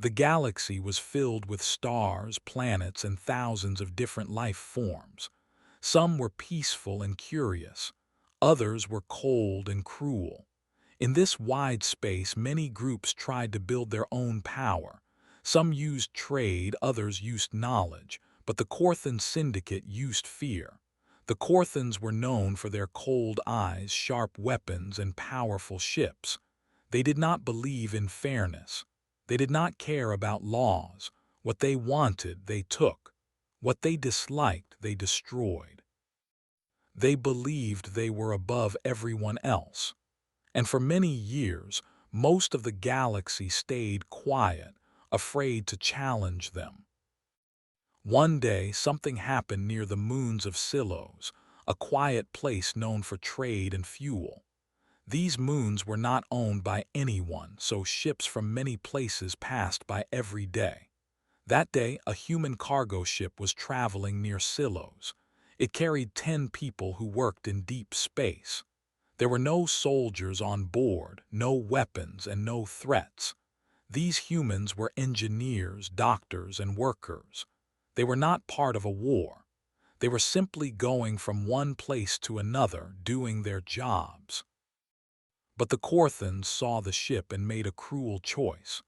The galaxy was filled with stars, planets, and thousands of different life forms. Some were peaceful and curious. Others were cold and cruel. In this wide space, many groups tried to build their own power. Some used trade, others used knowledge, but the Corthan Syndicate used fear. The Corthans were known for their cold eyes, sharp weapons, and powerful ships. They did not believe in fairness. They did not care about laws. What they wanted, they took. What they disliked, they destroyed. They believed they were above everyone else. And for many years, most of the galaxy stayed quiet, afraid to challenge them. One day, something happened near the moons of Silos, a quiet place known for trade and fuel. These moons were not owned by anyone, so ships from many places passed by every day. That day, a human cargo ship was traveling near Silos. It carried 10 people who worked in deep space. There were no soldiers on board, no weapons, and no threats. These humans were engineers, doctors, and workers. They were not part of a war. They were simply going from one place to another, doing their jobs. But the Corthans saw the ship and made a cruel choice.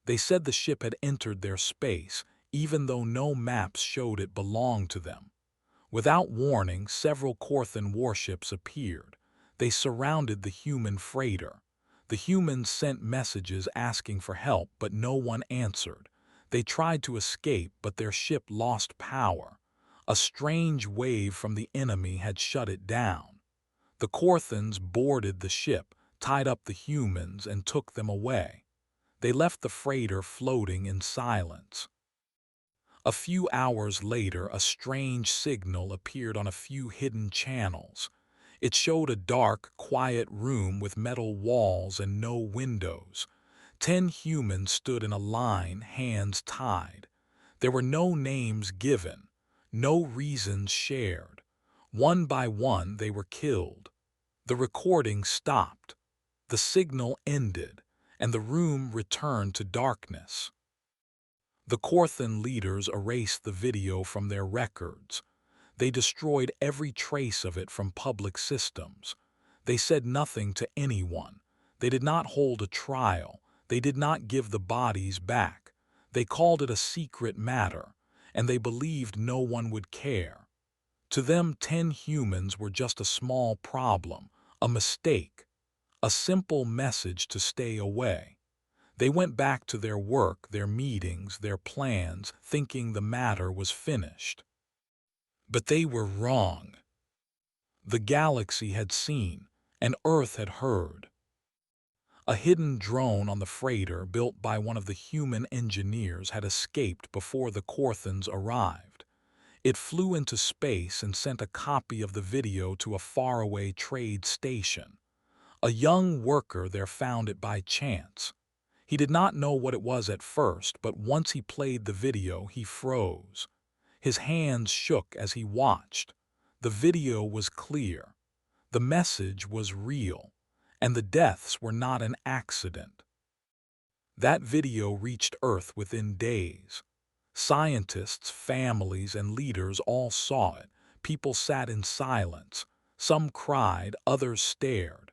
They said the ship had entered their space, even though no maps showed it belonged to them. Without warning, several Corthan warships appeared. They surrounded the human freighter. The humans sent messages asking for help, but no one answered. They tried to escape, but their ship lost power. A strange wave from the enemy had shut it down. The Corthans boarded the ship, tied up the humans, and took them away. They left the freighter floating in silence. A few hours later, a strange signal appeared on a few hidden channels. It showed a dark, quiet room with metal walls and no windows. 10 humans stood in a line, hands tied. There were no names given, no reasons shared. One by one, they were killed. The recording stopped. The signal ended, and the room returned to darkness. The Corthan leaders erased the video from their records. They destroyed every trace of it from public systems. They said nothing to anyone. They did not hold a trial. They did not give the bodies back. They called it a secret matter, and they believed no one would care. To them, 10 humans were just a small problem, a mistake, a simple message to stay away. They went back to their work, their meetings, their plans, thinking the matter was finished. But they were wrong. The galaxy had seen, and Earth had heard. A hidden drone on the freighter built by one of the human engineers had escaped before the Corthans arrived. It flew into space and sent a copy of the video to a faraway trade station. A young worker there found it by chance. He did not know what it was at first, but once he played the video, he froze. His hands shook as he watched. The video was clear. The message was real, and the deaths were not an accident. That video reached Earth within days. Scientists, families, and leaders all saw it. People sat in silence. Some cried, others stared.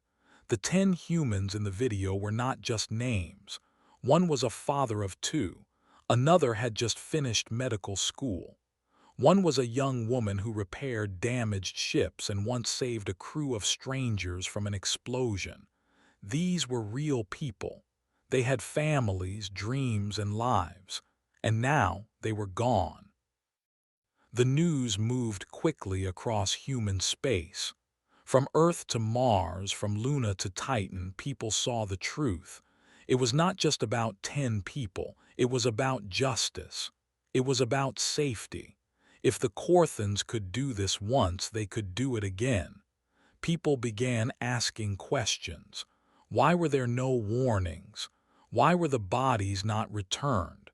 The 10 humans in the video were not just names. One was a father of 2. Another had just finished medical school. One was a young woman who repaired damaged ships and once saved a crew of strangers from an explosion. These were real people. They had families, dreams, and lives. And now they were gone. The news moved quickly across human space. From Earth to Mars, from Luna to Titan, people saw the truth. It was not just about 10 people. It was about justice. It was about safety. If the Corthans could do this once, they could do it again. People began asking questions. Why were there no warnings? Why were the bodies not returned?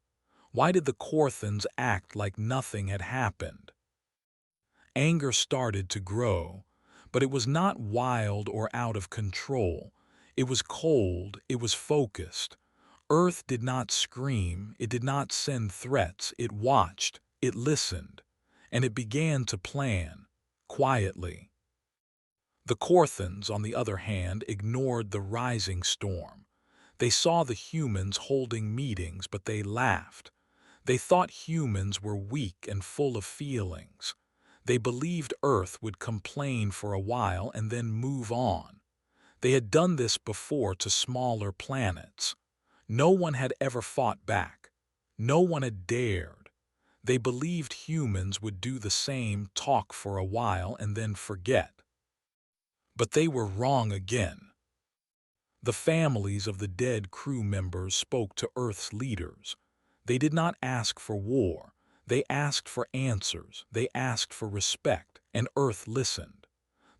Why did the Corthans act like nothing had happened? Anger started to grow, but it was not wild or out of control. It was cold, it was focused. Earth did not scream, it did not send threats, it watched, it listened, and it began to plan, quietly. The Corthans, on the other hand, ignored the rising storm. They saw the humans holding meetings, but they laughed. They thought humans were weak and full of feelings. They believed Earth would complain for a while and then move on. They had done this before to smaller planets. No one had ever fought back. No one had dared. They believed humans would do the same, talk for a while and then forget. But they were wrong again. The families of the dead crew members spoke to Earth's leaders. They did not ask for war. They asked for answers. They asked for respect, and Earth listened.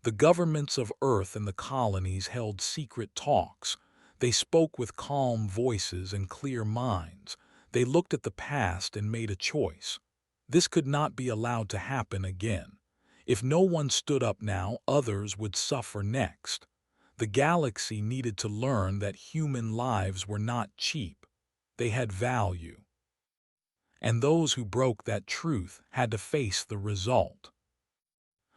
The governments of Earth and the colonies held secret talks. They spoke with calm voices and clear minds. They looked at the past and made a choice. This could not be allowed to happen again. If no one stood up now, others would suffer next. The galaxy needed to learn that human lives were not cheap. They had value. And those who broke that truth had to face the result.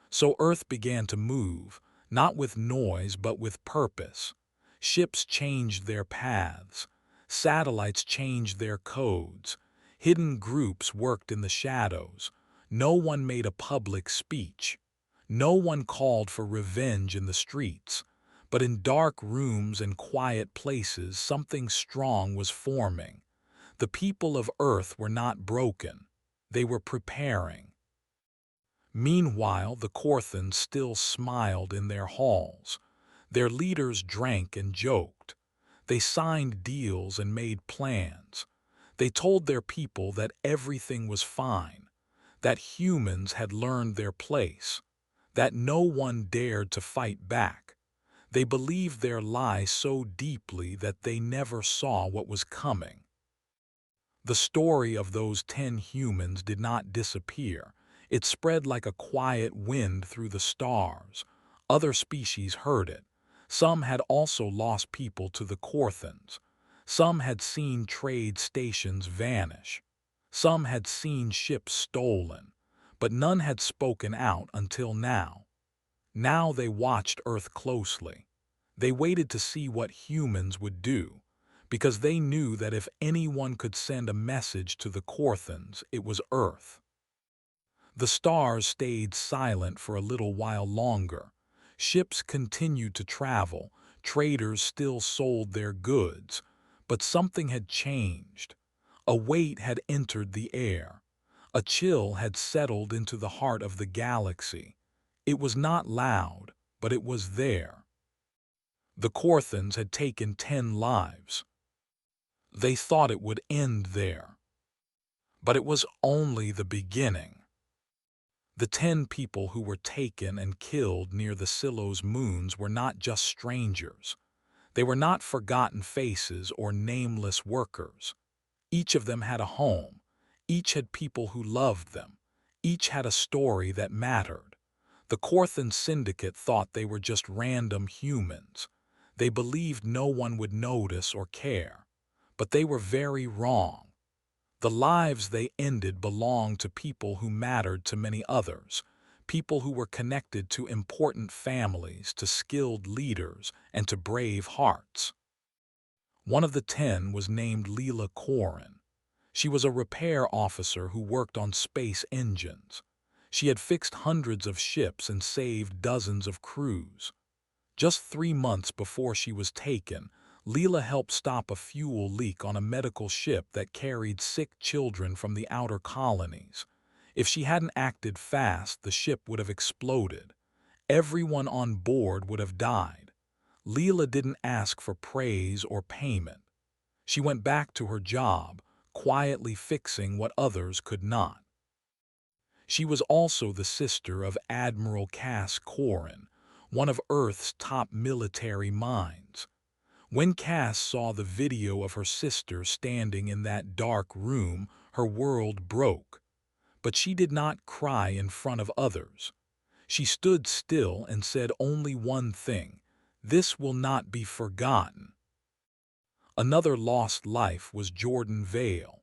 So Earth began to move, not with noise but with purpose. Ships changed their paths. Satellites changed their codes. Hidden groups worked in the shadows. No one made a public speech. No one called for revenge in the streets. But in dark rooms and quiet places, something strong was forming. The people of Earth were not broken. They were preparing. Meanwhile, the Corthans still smiled in their halls. Their leaders drank and joked. They signed deals and made plans. They told their people that everything was fine, that humans had learned their place, that no one dared to fight back. They believed their lie so deeply that they never saw what was coming. The story of those 10 humans did not disappear. It spread like a quiet wind through the stars. Other species heard it. Some had also lost people to the Corthans. Some had seen trade stations vanish. Some had seen ships stolen. But none had spoken out until now. Now they watched Earth closely. They waited to see what humans would do, because they knew that if anyone could send a message to the Corthans, it was Earth. The stars stayed silent for a little while longer. Ships continued to travel. Traders still sold their goods. But something had changed. A weight had entered the air. A chill had settled into the heart of the galaxy. It was not loud, but it was there. The Corthans had taken 10 lives. They thought it would end there. But it was only the beginning. The 10 people who were taken and killed near the Silos moons were not just strangers. They were not forgotten faces or nameless workers. Each of them had a home. Each had people who loved them. Each had a story that mattered. The Corthan Syndicate thought they were just random humans. They believed no one would notice or care. But they were very wrong. The lives they ended belonged to people who mattered to many others, people who were connected to important families, to skilled leaders, and to brave hearts. One of the 10 was named Leela Corin. She was a repair officer who worked on space engines. She had fixed hundreds of ships and saved dozens of crews. Just 3 months before she was taken, Leela helped stop a fuel leak on a medical ship that carried sick children from the outer colonies. If she hadn't acted fast, the ship would have exploded. Everyone on board would have died. Leela didn't ask for praise or payment. She went back to her job, quietly fixing what others could not. She was also the sister of Admiral Cass Corin, one of Earth's top military minds. When Cass saw the video of her sister standing in that dark room, her world broke. But she did not cry in front of others. She stood still and said only one thing: "This will not be forgotten." Another lost life was Jordan Vale.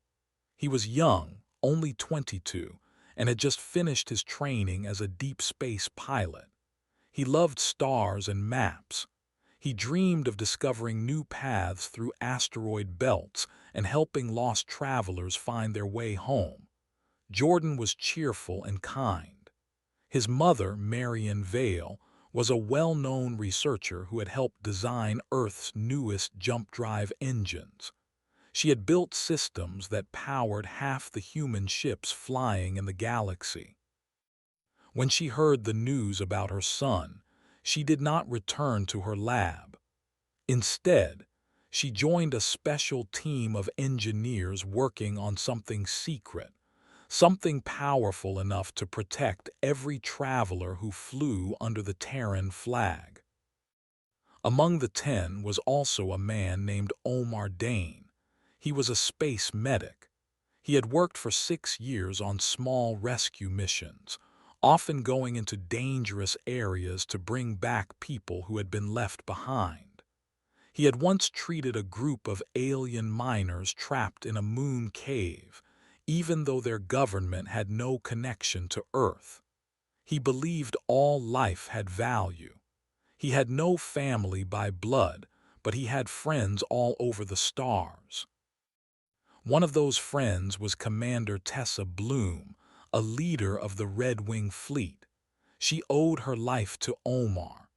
He was young, only 22, and had just finished his training as a deep space pilot. He loved stars and maps. He dreamed of discovering new paths through asteroid belts and helping lost travelers find their way home. Jordan was cheerful and kind. His mother, Marion Vale, was a well-known researcher who had helped design Earth's newest jump drive engines. She had built systems that powered half the human ships flying in the galaxy. When she heard the news about her son, she did not return to her lab. Instead, she joined a special team of engineers working on something secret, something powerful enough to protect every traveler who flew under the Terran flag. Among the 10 was also a man named Omar Dane. He was a space medic. He had worked for 6 years on small rescue missions, often going into dangerous areas to bring back people who had been left behind. He had once treated a group of alien miners trapped in a moon cave, even though their government had no connection to Earth. He believed all life had value. He had no family by blood, but he had friends all over the stars. One of those friends was Commander Tessa Bloom, a leader of the Red Wing Fleet. She owed her life to Omar.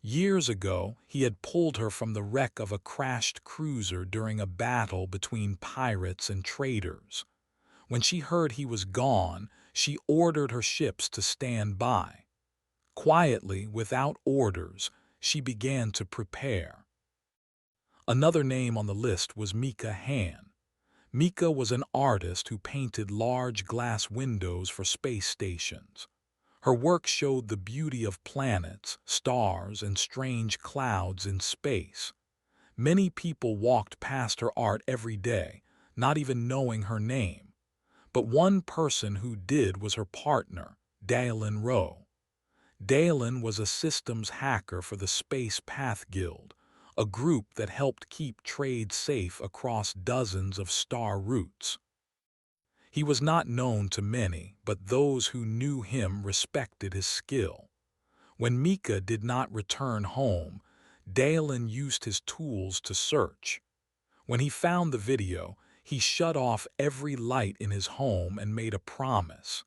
Years ago, he had pulled her from the wreck of a crashed cruiser during a battle between pirates and traders. When she heard he was gone, she ordered her ships to stand by. Quietly, without orders, she began to prepare. Another name on the list was Mika Han. Mika was an artist who painted large glass windows for space stations. Her work showed the beauty of planets, stars, and strange clouds in space. Many people walked past her art every day, not even knowing her name. But one person who did was her partner, Dalen Rowe. Dalen was a systems hacker for the Space Path Guild, a group that helped keep trade safe across dozens of star routes. He was not known to many, but those who knew him respected his skill. When Mika did not return home, Dalen used his tools to search. When he found the video, he shut off every light in his home and made a promise.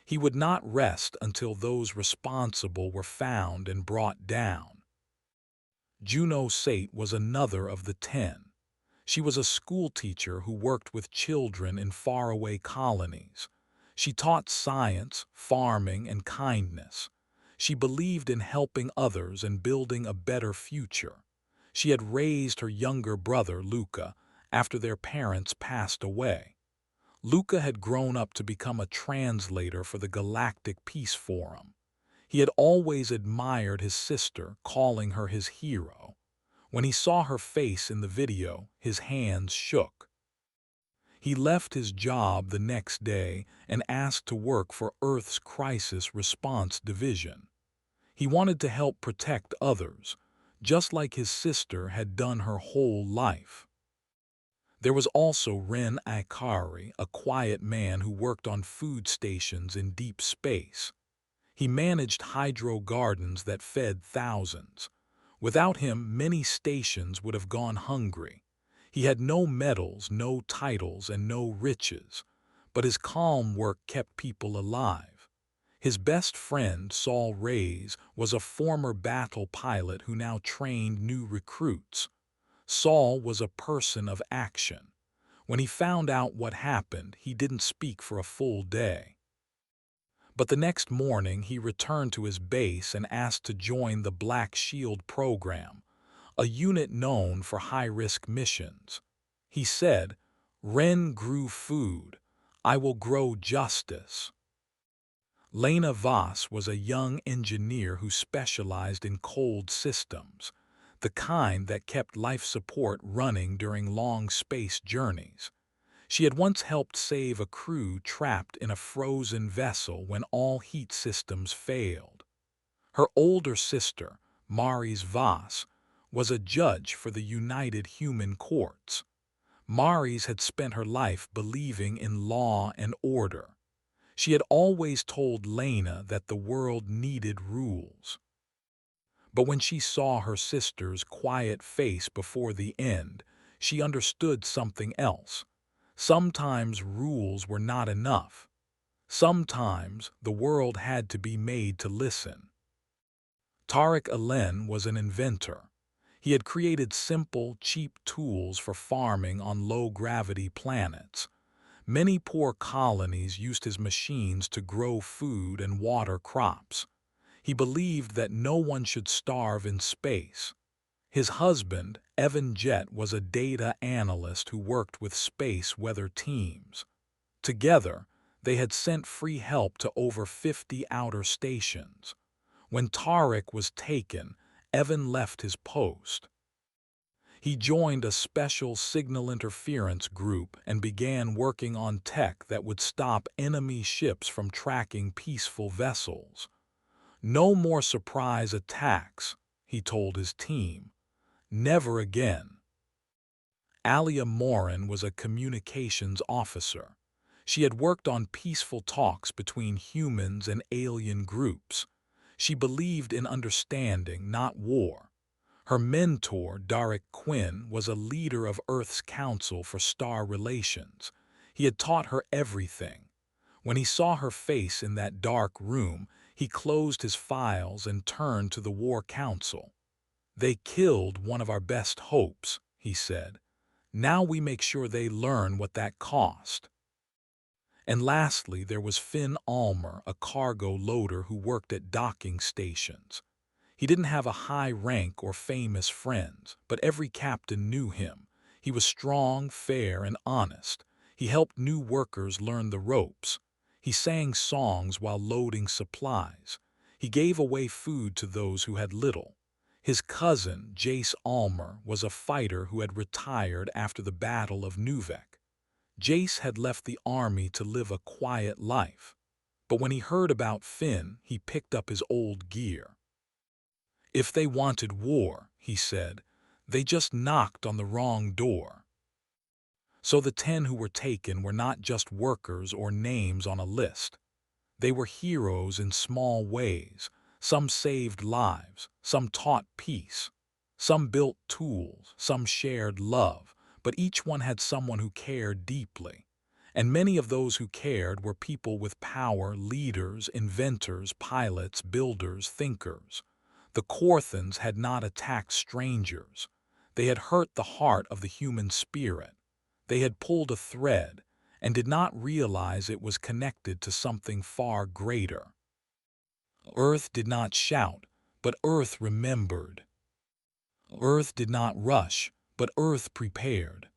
He would not rest until those responsible were found and brought down. Juno Sate was another of the 10. She was a schoolteacher who worked with children in faraway colonies. She taught science, farming, and kindness. She believed in helping others and building a better future. She had raised her younger brother, Luca, after their parents passed away. Luca had grown up to become a translator for the Galactic Peace Forum. He had always admired his sister, calling her his hero. When he saw her face in the video, his hands shook. He left his job the next day and asked to work for Earth's Crisis Response Division. He wanted to help protect others, just like his sister had done her whole life. There was also Ren Akari, a quiet man who worked on food stations in deep space. He managed hydro gardens that fed thousands. Without him, many stations would have gone hungry. He had no medals, no titles, and no riches, but his calm work kept people alive. His best friend, Saul Reyes, was a former battle pilot who now trained new recruits. Saul was a person of action. When he found out what happened, he didn't speak for a full day. But the next morning, he returned to his base and asked to join the Black Shield program, a unit known for high-risk missions. He said, "Ren grew food. I will grow justice." Lena Voss was a young engineer who specialized in cold systems, the kind that kept life support running during long space journeys. She had once helped save a crew trapped in a frozen vessel when all heat systems failed. Her older sister, Maris Voss, was a judge for the United Human Courts. Maris had spent her life believing in law and order. She had always told Lena that the world needed rules. But when she saw her sister's quiet face before the end, she understood something else. Sometimes rules were not enough. Sometimes the world had to be made to listen. Tariq Alen was an inventor. He had created simple, cheap tools for farming on low-gravity planets. Many poor colonies used his machines to grow food and water crops. He believed that no one should starve in space. His husband, Evan Jett, was a data analyst who worked with space weather teams. Together, they had sent free help to over 50 outer stations. When Tariq was taken, Evan left his post. He joined a special signal interference group and began working on tech that would stop enemy ships from tracking peaceful vessels. No more surprise attacks, he told his team. Never again. Alia Morin was a communications officer. She had worked on peaceful talks between humans and alien groups. She believed in understanding, not war. Her mentor, Darek Quinn, was a leader of Earth's Council for Star Relations. He had taught her everything. When he saw her face in that dark room, he closed his files and turned to the War Council. "They killed one of our best hopes," he said. "Now we make sure they learn what that cost." And lastly, there was Finn Almer, a cargo loader who worked at docking stations. He didn't have a high rank or famous friends, but every captain knew him. He was strong, fair, and honest. He helped new workers learn the ropes. He sang songs while loading supplies. He gave away food to those who had little. His cousin, Jace Almer, was a fighter who had retired after the Battle of Nuvek. Jace had left the army to live a quiet life. But when he heard about Finn, he picked up his old gear. "If they wanted war," he said, "they just knocked on the wrong door." So the 10 who were taken were not just workers or names on a list. They were heroes in small ways. Some saved lives, some taught peace, some built tools, some shared love, but each one had someone who cared deeply. And many of those who cared were people with power, leaders, inventors, pilots, builders, thinkers. The Korthans had not attacked strangers. They had hurt the heart of the human spirit. They had pulled a thread and did not realize it was connected to something far greater. Earth did not shout, but Earth remembered. Earth did not rush, but Earth prepared.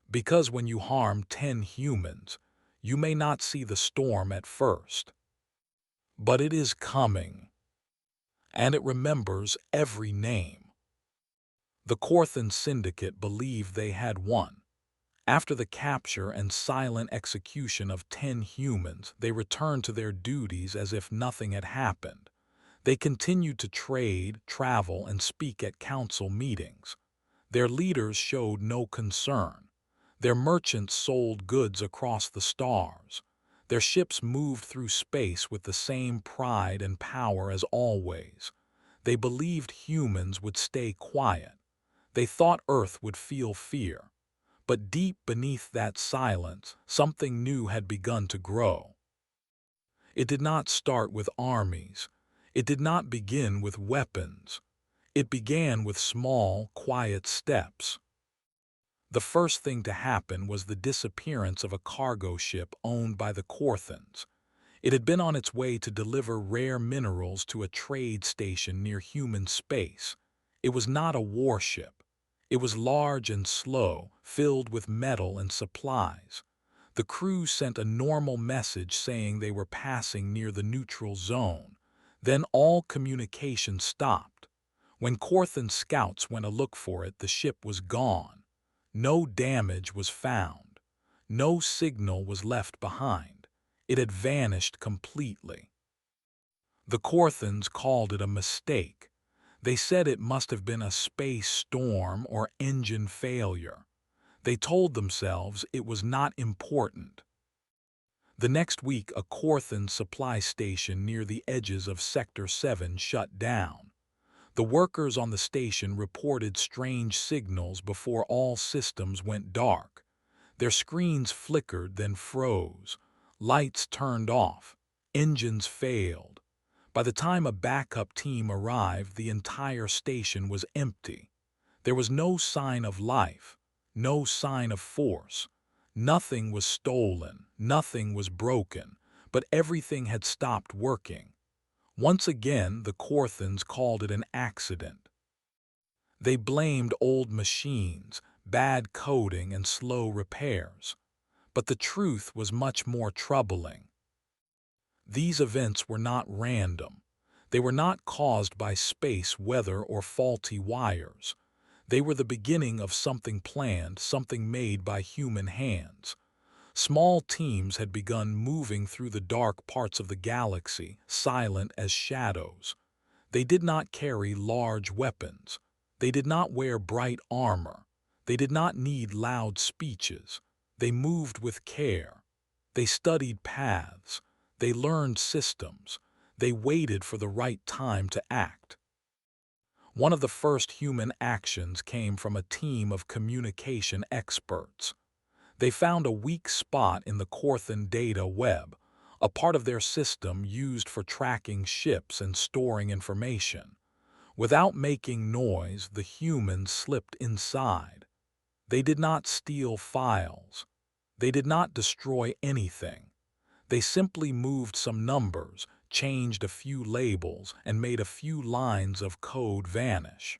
Because when you harm 10 humans, you may not see the storm at first. But it is coming. And it remembers every name. The Korthan Syndicate believed they had won. After the capture and silent execution of 10 humans, they returned to their duties as if nothing had happened. They continued to trade, travel, and speak at council meetings. Their leaders showed no concern. Their merchants sold goods across the stars. Their ships moved through space with the same pride and power as always. They believed humans would stay quiet. They thought Earth would feel fear. But deep beneath that silence, something new had begun to grow. It did not start with armies. It did not begin with weapons. It began with small, quiet steps. The first thing to happen was the disappearance of a cargo ship owned by the Korthans. It had been on its way to deliver rare minerals to a trade station near human space. It was not a warship. It was large and slow, filled with metal and supplies. The crew sent a normal message saying they were passing near the neutral zone. Then all communication stopped. When Korthan scouts went to look for it, the ship was gone. No damage was found. No signal was left behind. It had vanished completely. The Korthans called it a mistake. They said it must have been a space storm or engine failure. They told themselves it was not important. The next week, a Corthan supply station near the edges of Sector 7 shut down. The workers on the station reported strange signals before all systems went dark. Their screens flickered, then froze. Lights turned off. Engines failed. By the time a backup team arrived, the entire station was empty. There was no sign of life, no sign of force. Nothing was stolen, nothing was broken, but everything had stopped working. Once again, the Corthans called it an accident. They blamed old machines, bad coding, and slow repairs. But the truth was much more troubling. These events were not random. They were not caused by space weather or faulty wires. They were the beginning of something planned, something made by human hands. Small teams had begun moving through the dark parts of the galaxy, silent as shadows. They did not carry large weapons. They did not wear bright armor. They did not need loud speeches. They moved with care. They studied paths. They learned systems. They waited for the right time to act. One of the first human actions came from a team of communication experts. They found a weak spot in the Corthan data web, a part of their system used for tracking ships and storing information. Without making noise, the humans slipped inside. They did not steal files. They did not destroy anything. They simply moved some numbers, changed a few labels, and made a few lines of code vanish.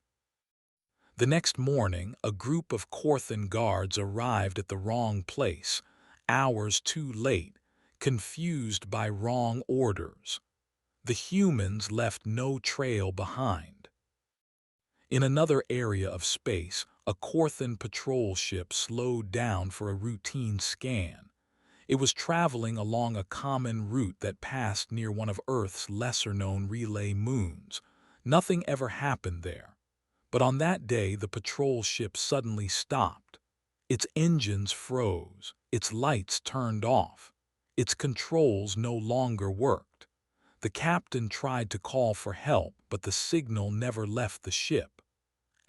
The next morning, a group of Corthan guards arrived at the wrong place, hours too late, confused by wrong orders. The humans left no trail behind. In another area of space, a Corthan patrol ship slowed down for a routine scan. It was traveling along a common route that passed near one of Earth's lesser-known relay moons. Nothing ever happened there. But on that day, the patrol ship suddenly stopped. Its engines froze. Its lights turned off. Its controls no longer worked. The captain tried to call for help, but the signal never left the ship.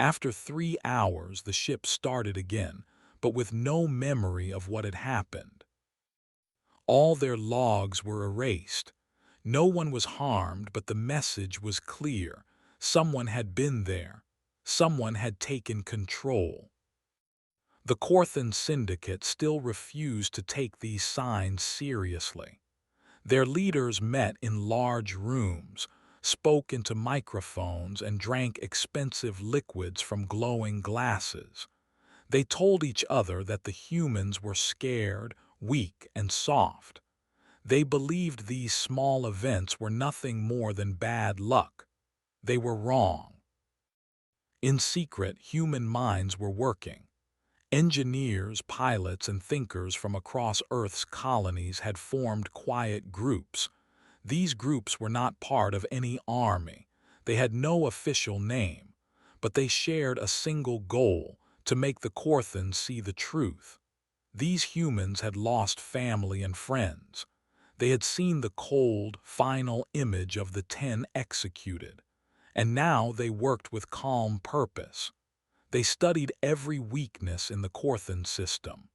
After 3 hours, the ship started again, but with no memory of what had happened. All their logs were erased. No one was harmed, but the message was clear. Someone had been there. Someone had taken control. The Corthan Syndicate still refused to take these signs seriously. Their leaders met in large rooms, spoke into microphones, and drank expensive liquids from glowing glasses. They told each other that the humans were scared, weak, and soft. They believed these small events were nothing more than bad luck. They were wrong. In secret, human minds were working. Engineers, pilots, and thinkers from across Earth's colonies had formed quiet groups. These groups were not part of any army. They had no official name, but they shared a single goal: to make the Corthans see the truth. These humans had lost family and friends. They had seen the cold, final image of the 10 executed, and now they worked with calm purpose. They studied every weakness in the Corthan system.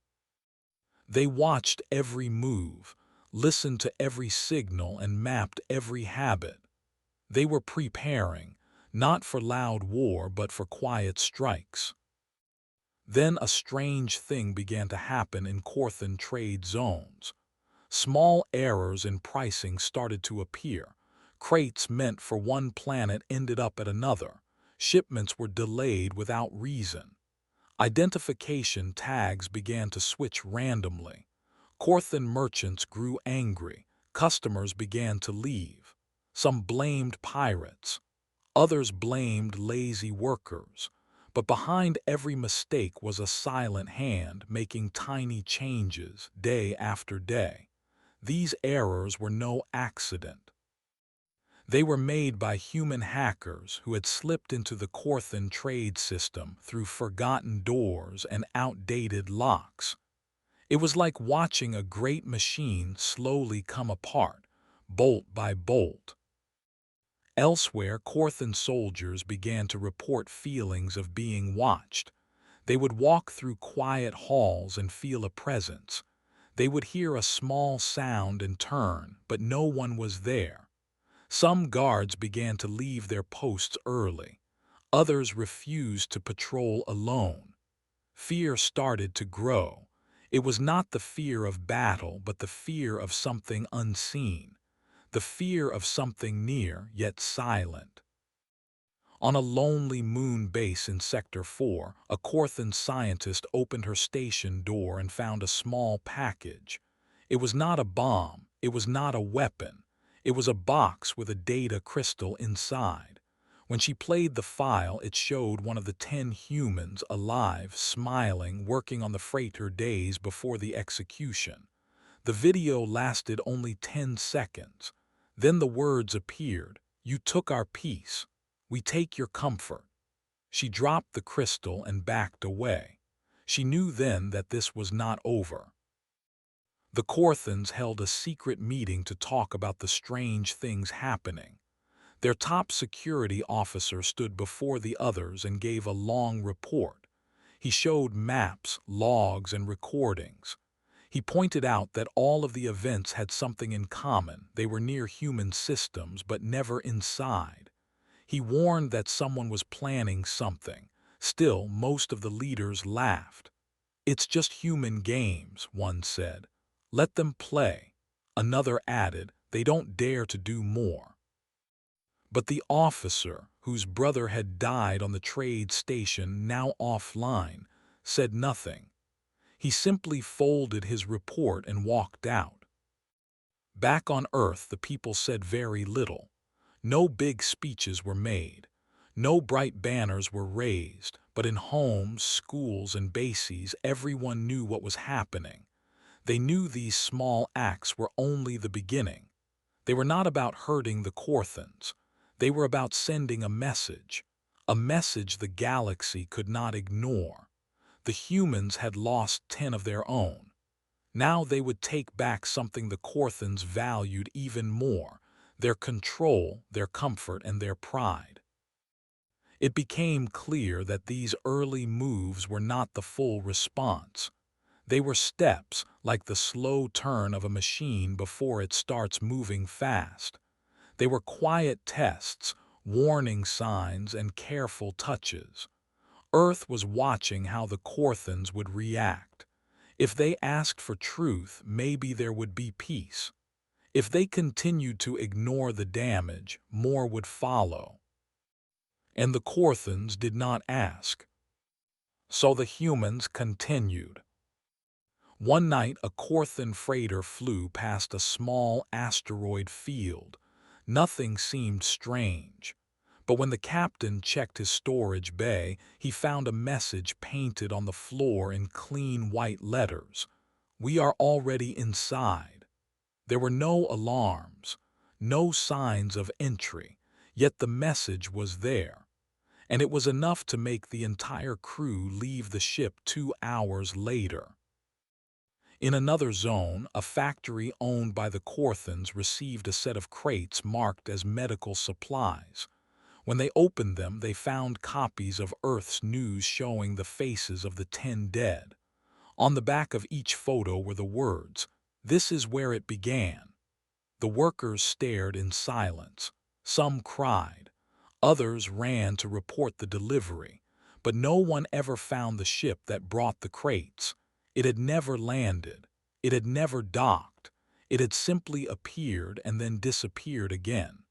They watched every move, listened to every signal, and mapped every habit. They were preparing, not for loud war, but for quiet strikes. Then a strange thing began to happen in Corthan trade zones. Small errors in pricing started to appear. Crates meant for one planet ended up at another. Shipments were delayed without reason. Identification tags began to switch randomly. Corthan merchants grew angry. Customers began to leave. Some blamed pirates. Others blamed lazy workers. But behind every mistake was a silent hand making tiny changes day after day. These errors were no accident. They were made by human hackers who had slipped into the Corthan trade system through forgotten doors and outdated locks. It was like watching a great machine slowly come apart, bolt by bolt. Elsewhere, Corthan soldiers began to report feelings of being watched. They would walk through quiet halls and feel a presence. They would hear a small sound and turn, but no one was there. Some guards began to leave their posts early. Others refused to patrol alone. Fear started to grow. It was not the fear of battle, but the fear of something unseen, the fear of something near yet silent. On a lonely moon base in Sector 4, a Corthan scientist opened her station door and found a small package. It was not a bomb, it was not a weapon. It was a box with a data crystal inside. When she played the file, it showed one of the 10 humans alive, smiling, working on the freighter days before the execution. The video lasted only 10 seconds. Then the words appeared, "You took our peace. We take your comfort." She dropped the crystal and backed away. She knew then that this was not over. The Corthans held a secret meeting to talk about the strange things happening. Their top security officer stood before the others and gave a long report. He showed maps, logs, and recordings. He pointed out that all of the events had something in common. They were near human systems, but never inside. He warned that someone was planning something. Still, most of the leaders laughed. "It's just human games," one said. "Let them play." Another added, "They don't dare to do more." But the officer, whose brother had died on the trade station, now offline, said nothing. He simply folded his report and walked out. Back on Earth, the people said very little. No big speeches were made. No bright banners were raised, but in homes, schools, and bases, everyone knew what was happening. They knew these small acts were only the beginning. They were not about hurting the Corthans. They were about sending a message the galaxy could not ignore. The humans had lost 10 of their own. Now they would take back something the Corthans valued even more: their control, their comfort, and their pride. It became clear that these early moves were not the full response. They were steps, like the slow turn of a machine before it starts moving fast. They were quiet tests, warning signs, and careful touches. Earth was watching how the Corthans would react. If they asked for truth, maybe there would be peace. If they continued to ignore the damage, more would follow. And the Corthans did not ask. So the humans continued. One night, a Corthan freighter flew past a small asteroid field. Nothing seemed strange. But when the captain checked his storage bay, he found a message painted on the floor in clean white letters. "We are already inside." There were no alarms, no signs of entry, yet the message was there. And it was enough to make the entire crew leave the ship 2 hours later. In another zone, a factory owned by the Corthans received a set of crates marked as medical supplies. When they opened them, they found copies of Earth's news showing the faces of the 10 dead. On the back of each photo were the words, "This is where it began." The workers stared in silence. Some cried. Others ran to report the delivery. But no one ever found the ship that brought the crates. It had never landed. It had never docked. It had simply appeared and then disappeared again.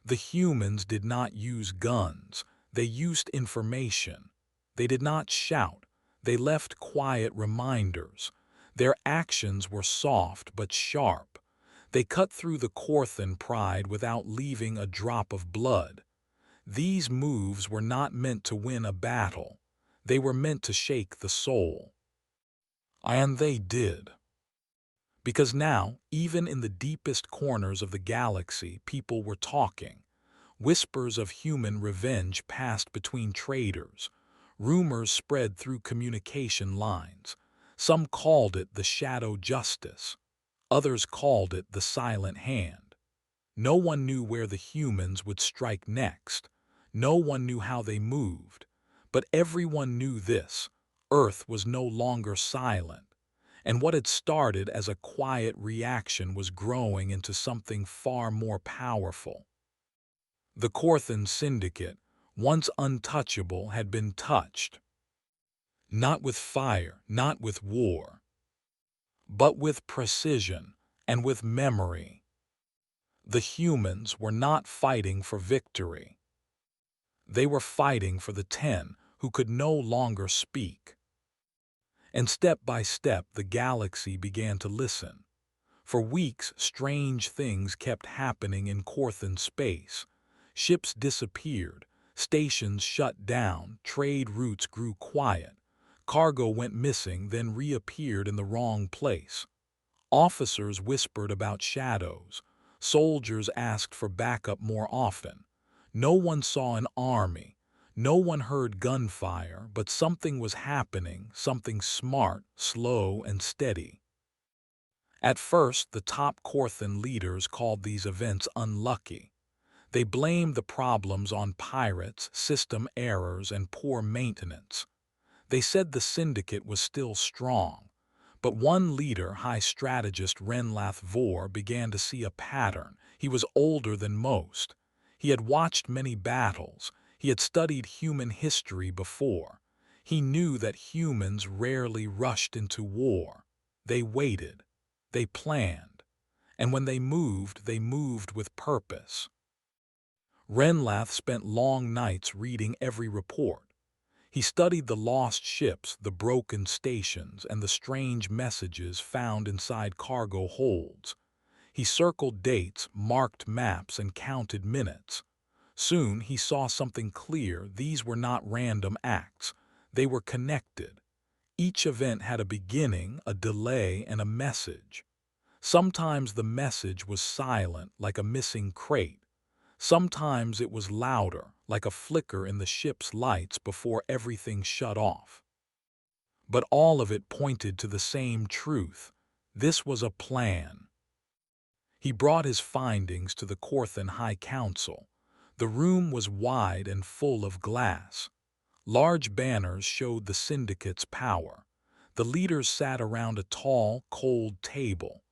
The humans did not use guns. They used information. They did not shout. They left quiet reminders. Their actions were soft but sharp. They cut through the Corthan pride without leaving a drop of blood. These moves were not meant to win a battle. They were meant to shake the soul. And they did. Because now, even in the deepest corners of the galaxy, people were talking. Whispers of human revenge passed between traders. Rumors spread through communication lines. Some called it the shadow justice. Others called it the silent hand. No one knew where the humans would strike next. No one knew how they moved. But everyone knew this: Earth was no longer silent. And what had started as a quiet reaction was growing into something far more powerful. The Corthan Syndicate, once untouchable, had been touched. Not with fire, not with war, but with precision and with memory. The humans were not fighting for victory. They were fighting for the 10 who could no longer speak. And step by step, the galaxy began to listen. For weeks, strange things kept happening in Corthan space. Ships disappeared, stations shut down, trade routes grew quiet. Cargo went missing, then reappeared in the wrong place. Officers whispered about shadows. Soldiers asked for backup more often. No one saw an army. No one heard gunfire, but something was happening, something smart, slow, and steady. At first, the top Corthan leaders called these events unlucky. They blamed the problems on pirates, system errors, and poor maintenance. They said the syndicate was still strong. But one leader, High Strategist Renlath Vor, began to see a pattern. He was older than most. He had watched many battles. He had studied human history before. He knew that humans rarely rushed into war. They waited. They planned. And when they moved with purpose. Renlath spent long nights reading every report. He studied the lost ships, the broken stations, and the strange messages found inside cargo holds. He circled dates, marked maps, and counted minutes. Soon he saw something clear: these were not random acts. They were connected. Each event had a beginning, a delay, and a message. Sometimes the message was silent, like a missing crate. Sometimes it was louder, like a flicker in the ship's lights before everything shut off. But all of it pointed to the same truth: this was a plan. He brought his findings to the Corthan High Council. The room was wide and full of glass. Large banners showed the syndicate's power. The leaders sat around a tall, cold table.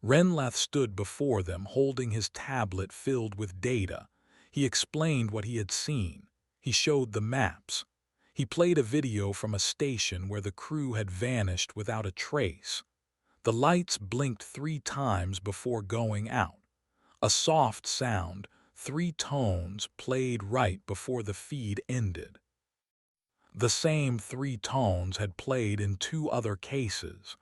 Renlath stood before them, holding his tablet filled with data. He explained what he had seen. He showed the maps. He played a video from a station where the crew had vanished without a trace. The lights blinked 3 times before going out. A soft sound, 3 tones, played right before the feed ended. The same 3 tones had played in 2 other cases.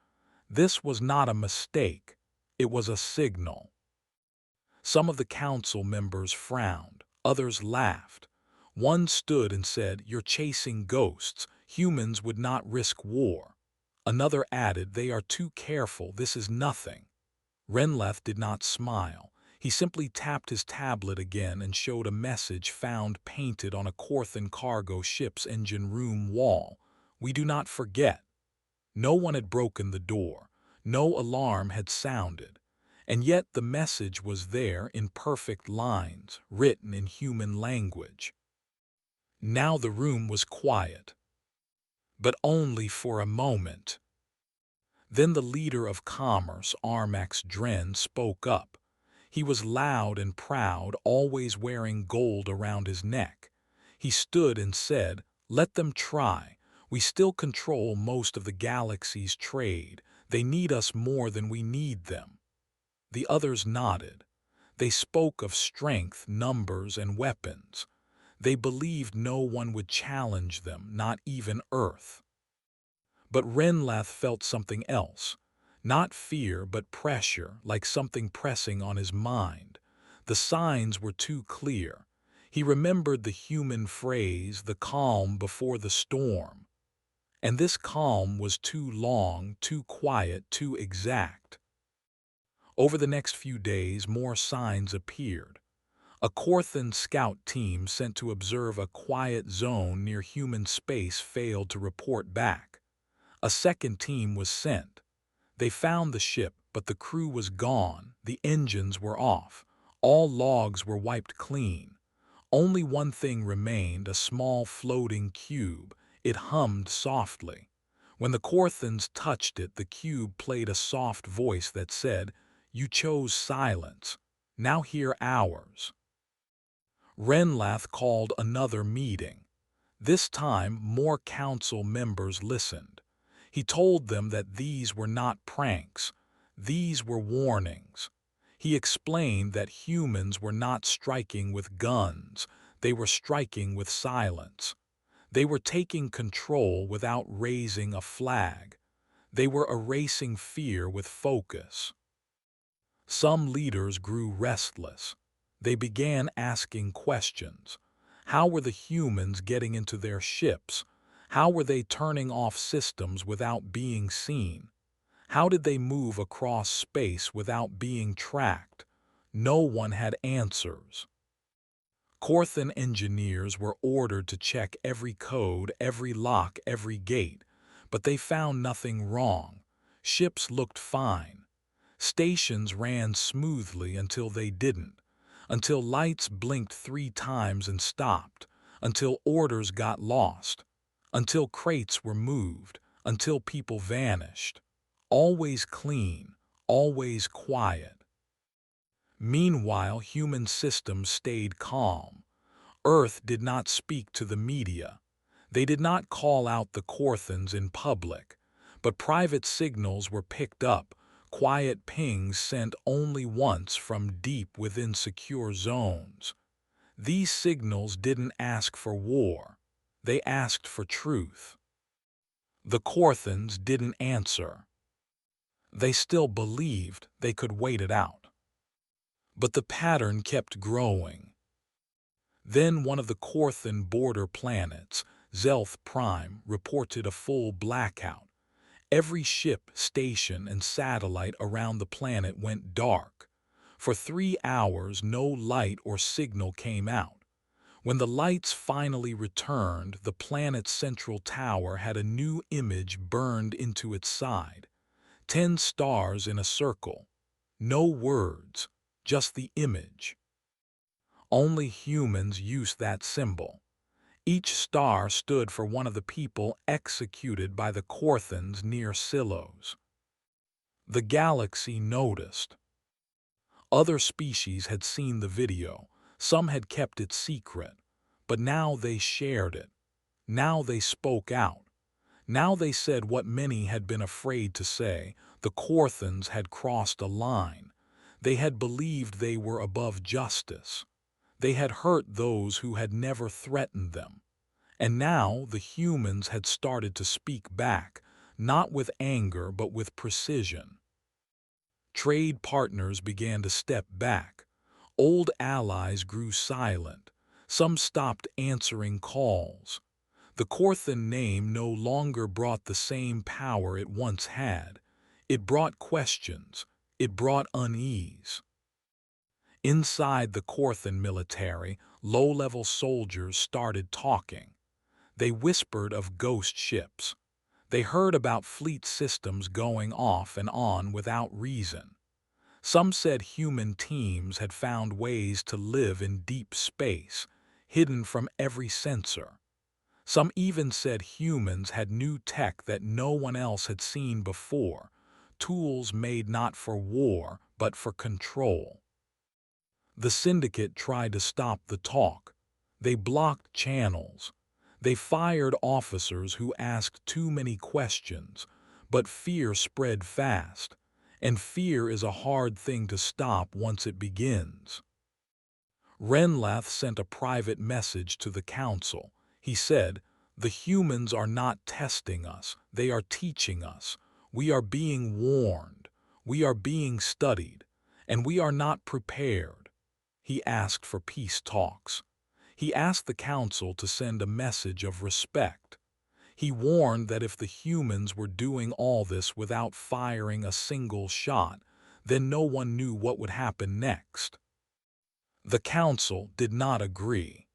This was not a mistake. It was a signal. Some of the council members frowned. Others laughed. One stood and said, "You're chasing ghosts. Humans would not risk war." Another added, "They are too careful. This is nothing." Renlath did not smile. He simply tapped his tablet again and showed a message found painted on a Corthan cargo ship's engine room wall. "We do not forget." No one had broken the door. No alarm had sounded. And yet the message was there in perfect lines, written in human language. Now the room was quiet. But only for a moment. Then the leader of commerce, Armax Dren, spoke up. He was loud and proud, always wearing gold around his neck. He stood and said, "Let them try. We still control most of the galaxy's trade. They need us more than we need them." The others nodded. They spoke of strength, numbers, and weapons. They believed no one would challenge them, not even Earth. But Renlath felt something else. Not fear, but pressure, like something pressing on his mind. The signs were too clear. He remembered the human phrase, "the calm before the storm." And this calm was too long, too quiet, too exact. Over the next few days, more signs appeared. A Corthan scout team sent to observe a quiet zone near human space failed to report back. A second team was sent. They found the ship, but the crew was gone, the engines were off, all logs were wiped clean. Only one thing remained, a small floating cube. It hummed softly. When the Corthans touched it, the cube played a soft voice that said, "You chose silence. Now hear ours." Renlath called another meeting. This time, more council members listened. He told them that these were not pranks. These were warnings. He explained that humans were not striking with guns. They were striking with silence. They were taking control without raising a flag. They were erasing fear with focus. Some leaders grew restless. They began asking questions. How were the humans getting into their ships? How were they turning off systems without being seen? How did they move across space without being tracked? No one had answers. Corthan engineers were ordered to check every code, every lock, every gate, but they found nothing wrong. Ships looked fine. Stations ran smoothly until they didn't, until lights blinked 3 times and stopped, until orders got lost, until crates were moved, until people vanished. Always clean, always quiet. Meanwhile, human systems stayed calm. Earth did not speak to the media. They did not call out the Corthans in public, but private signals were picked up, quiet pings sent only once from deep within secure zones. These signals didn't ask for war. They asked for truth. The Corthans didn't answer. They still believed they could wait it out. But the pattern kept growing. Then one of the Corthan border planets, Zelth Prime, reported a full blackout. Every ship, station, and satellite around the planet went dark. For 3 hours, no light or signal came out. When the lights finally returned, the planet's central tower had a new image burned into its side. 10 stars in a circle. No words, just the image. Only humans used that symbol. Each star stood for one of the people executed by the Corthans near Silos. The galaxy noticed. Other species had seen the video. Some had kept it secret. But now they shared it. Now they spoke out. Now they said what many had been afraid to say. The Corthans had crossed a line. They had believed they were above justice. They had hurt those who had never threatened them. And now the humans had started to speak back, not with anger but with precision. Trade partners began to step back. Old allies grew silent. Some stopped answering calls. The Corthan name no longer brought the same power it once had. It brought questions. It brought unease. Inside the Corthan military, low-level soldiers started talking. They whispered of ghost ships. They heard about fleet systems going off and on without reason. Some said human teams had found ways to live in deep space, hidden from every sensor. Some even said humans had new tech that no one else had seen before, tools made not for war but for control. The syndicate tried to stop the talk. They blocked channels. They fired officers who asked too many questions, but fear spread fast, and fear is a hard thing to stop once it begins. Renlath sent a private message to the council. He said, "The humans are not testing us, they are teaching us. We are being warned. We are being studied, and we are not prepared." He asked for peace talks. He asked the council to send a message of respect. He warned that if the humans were doing all this without firing a single shot, Then no one knew what would happen next. The council did not agree.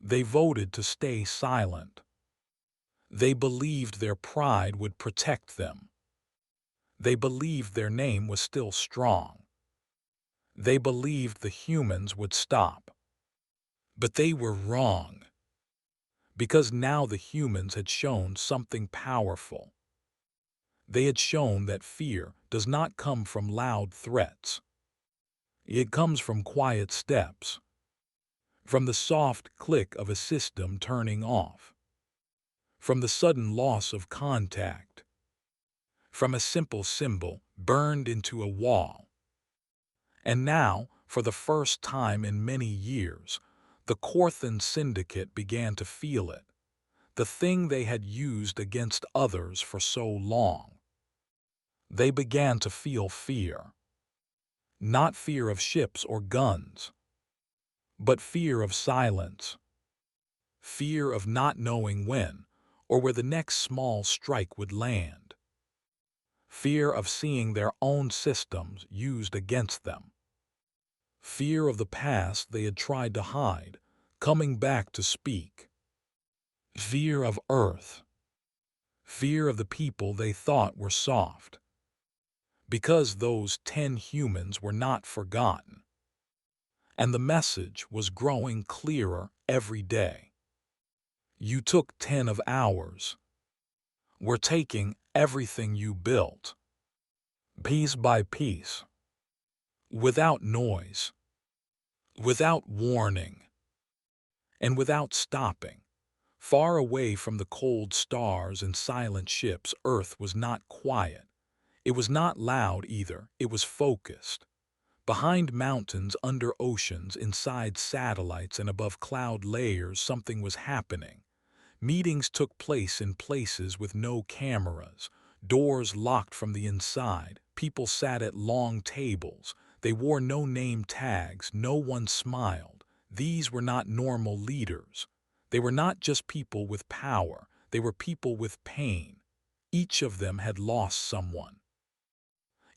They voted to stay silent. They believed their pride would protect them. They believed their name was still strong. They believed the humans would stop. But they were wrong, because now the humans had shown something powerful. They had shown that fear does not come from loud threats. It comes from quiet steps, from the soft click of a system turning off, from the sudden loss of contact, from a simple symbol burned into a wall. And now, for the first time in many years, the Corthan Syndicate began to feel it, the thing they had used against others for so long. They began to feel fear. Not fear of ships or guns, but fear of silence. Fear of not knowing when or where the next small strike would land. Fear of seeing their own systems used against them. Fear of the past they had tried to hide, coming back to speak. Fear of Earth. Fear of the people they thought were soft. Because those 10 humans were not forgotten. And the message was growing clearer every day. You took 10 of ours. We're taking everything you built. Piece by piece. Without noise. Without warning. And without stopping. Far away from the cold stars and silent ships, Earth was not quiet. It was not loud either. It was focused. Behind mountains, under oceans, inside satellites, and above cloud layers, something was happening. Meetings took place in places with no cameras, doors locked from the inside. People sat at long tables. They wore no name tags. No one smiled. These were not normal leaders. They were not just people with power. They were people with pain. Each of them had lost someone.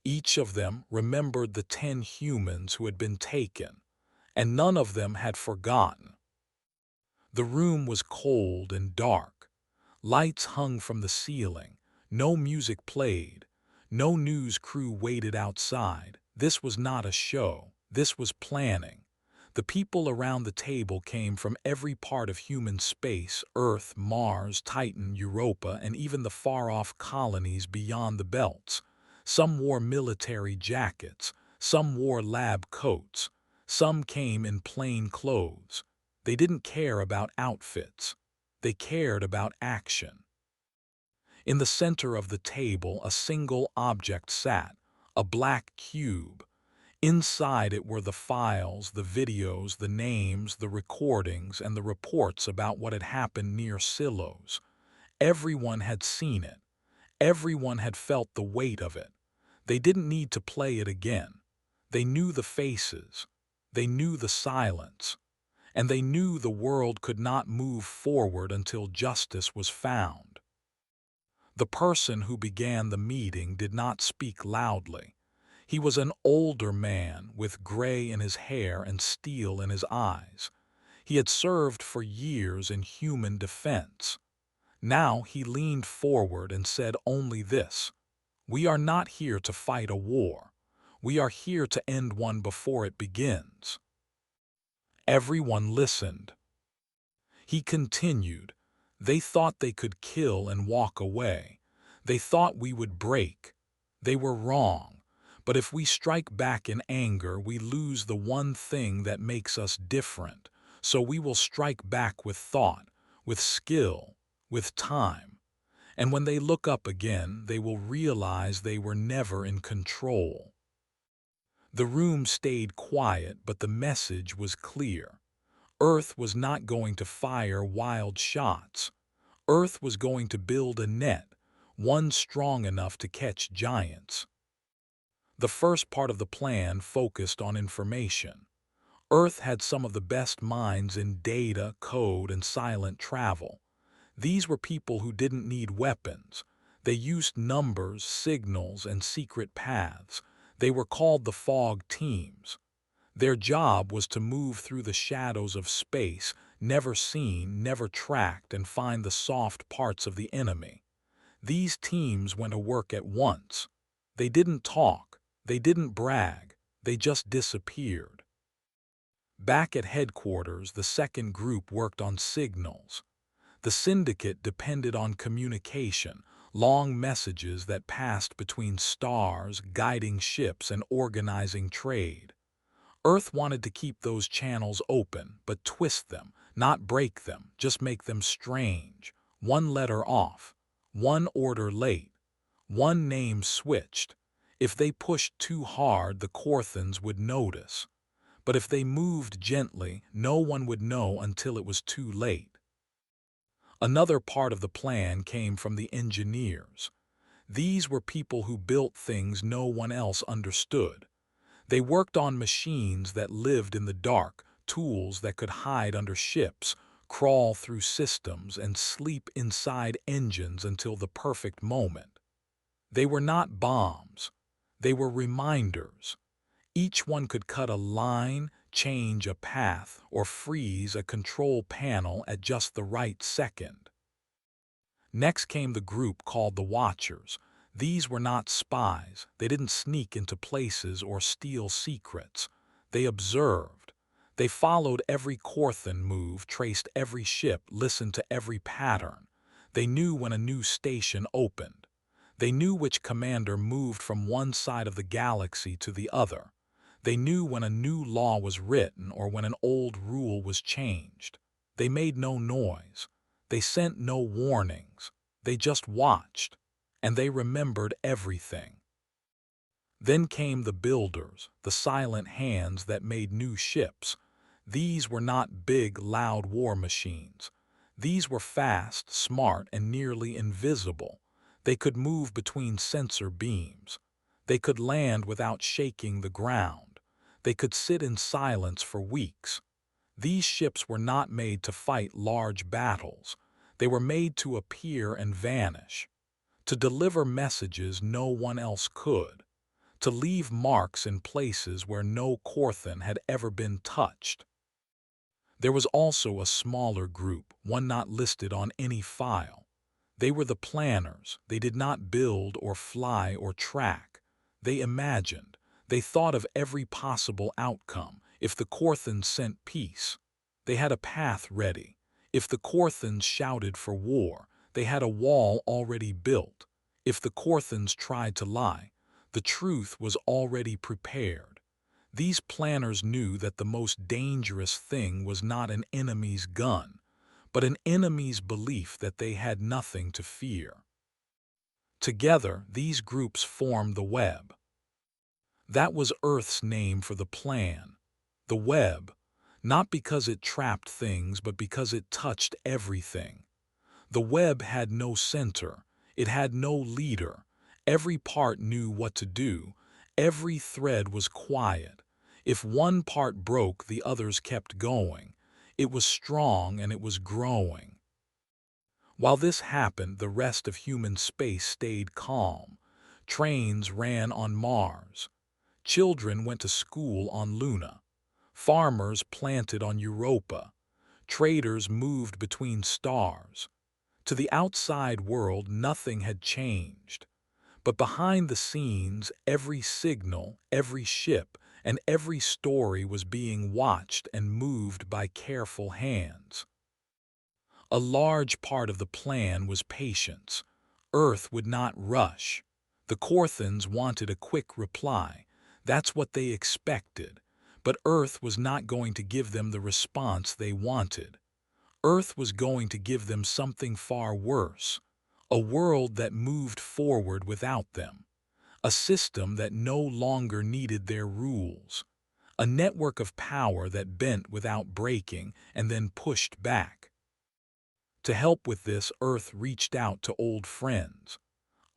Each of them remembered the 10 humans who had been taken, and none of them had forgotten. The room was cold and dark. Lights hung from the ceiling. No music played. No news crew waited outside. This was not a show. This was planning. The people around the table came from every part of human space: Earth, Mars, Titan, Europa, and even the far-off colonies beyond the belts. Some wore military jackets. Some wore lab coats. Some came in plain clothes. They didn't care about outfits. They cared about action. In the center of the table, a single object sat, a black cube. Inside it were the files, the videos, the names, the recordings, and the reports about what had happened near silos. Everyone had seen it. Everyone had felt the weight of it. They didn't need to play it again. They knew the faces. They knew the silence. And they knew the world could not move forward until justice was found. The person who began the meeting did not speak loudly. He was an older man with gray in his hair and steel in his eyes. He had served for years in human defense. Now he leaned forward and said only this: "We are not here to fight a war. We are here to end one before it begins." Everyone listened. He continued, "They thought they could kill and walk away. They thought we would break. They were wrong. But if we strike back in anger, we lose the one thing that makes us different. So we will strike back with thought, with skill, with time. And when they look up again, they will realize they were never in control." The room stayed quiet, but the message was clear. Earth was not going to fire wild shots. Earth was going to build a net, one strong enough to catch giants. The first part of the plan focused on information. Earth had some of the best minds in data, code, and silent travel. These were people who didn't need weapons. They used numbers, signals, and secret paths. They were called the Fog Teams. Their job was to move through the shadows of space, never seen, never tracked, and find the soft parts of the enemy. These teams went to work at once. They didn't talk, they didn't brag, they just disappeared. Back at headquarters, the second group worked on signals. The syndicate depended on communication, long messages that passed between stars, guiding ships, and organizing trade. Earth wanted to keep those channels open, but twist them, not break them, just make them strange. One letter off, one order late, one name switched. If they pushed too hard, the Corthans would notice. But if they moved gently, no one would know until it was too late. Another part of the plan came from the engineers. These were people who built things no one else understood. They worked on machines that lived in the dark, tools that could hide under ships, crawl through systems, and sleep inside engines until the perfect moment. They were not bombs. They were reminders. Each one could cut a line, change a path, or freeze a control panel at just the right second. Next came the group called the Watchers. These were not spies. They didn't sneak into places or steal secrets. They observed. They followed every Corthan move, traced every ship, listened to every pattern. They knew when a new station opened. They knew which commander moved from one side of the galaxy to the other. They knew when a new law was written or when an old rule was changed. They made no noise. They sent no warnings. They just watched, and they remembered everything. Then came the builders, the silent hands that made new ships. These were not big, loud war machines. These were fast, smart, and nearly invisible. They could move between sensor beams. They could land without shaking the ground. They could sit in silence for weeks. These ships were not made to fight large battles. They were made to appear and vanish, to deliver messages no one else could, to leave marks in places where no Corthan had ever been touched. There was also a smaller group, one not listed on any file. They were the planners. They did not build or fly or track. They imagined. They thought of every possible outcome. If the Corthans sent peace, they had a path ready. If the Corthans shouted for war, they had a wall already built. If the Corthans tried to lie, the truth was already prepared. These planners knew that the most dangerous thing was not an enemy's gun, but an enemy's belief that they had nothing to fear. Together, these groups formed the web. That was Earth's name for the plan. The web, not because it trapped things, but because it touched everything. The web had no center. It had no leader. Every part knew what to do. Every thread was quiet. If one part broke, the others kept going. It was strong and it was growing. While this happened, the rest of human space stayed calm. Trains ran on Mars. Children went to school on Luna. Farmers planted on Europa. Traders moved between stars. To the outside world, nothing had changed. But behind the scenes, every signal, every ship, and every story was being watched and moved by careful hands. A large part of the plan was patience. Earth would not rush. The Corthans wanted a quick reply. That's what they expected. But Earth was not going to give them the response they wanted. Earth was going to give them something far worse. A world that moved forward without them. A system that no longer needed their rules. A network of power that bent without breaking and then pushed back. To help with this, Earth reached out to old friends.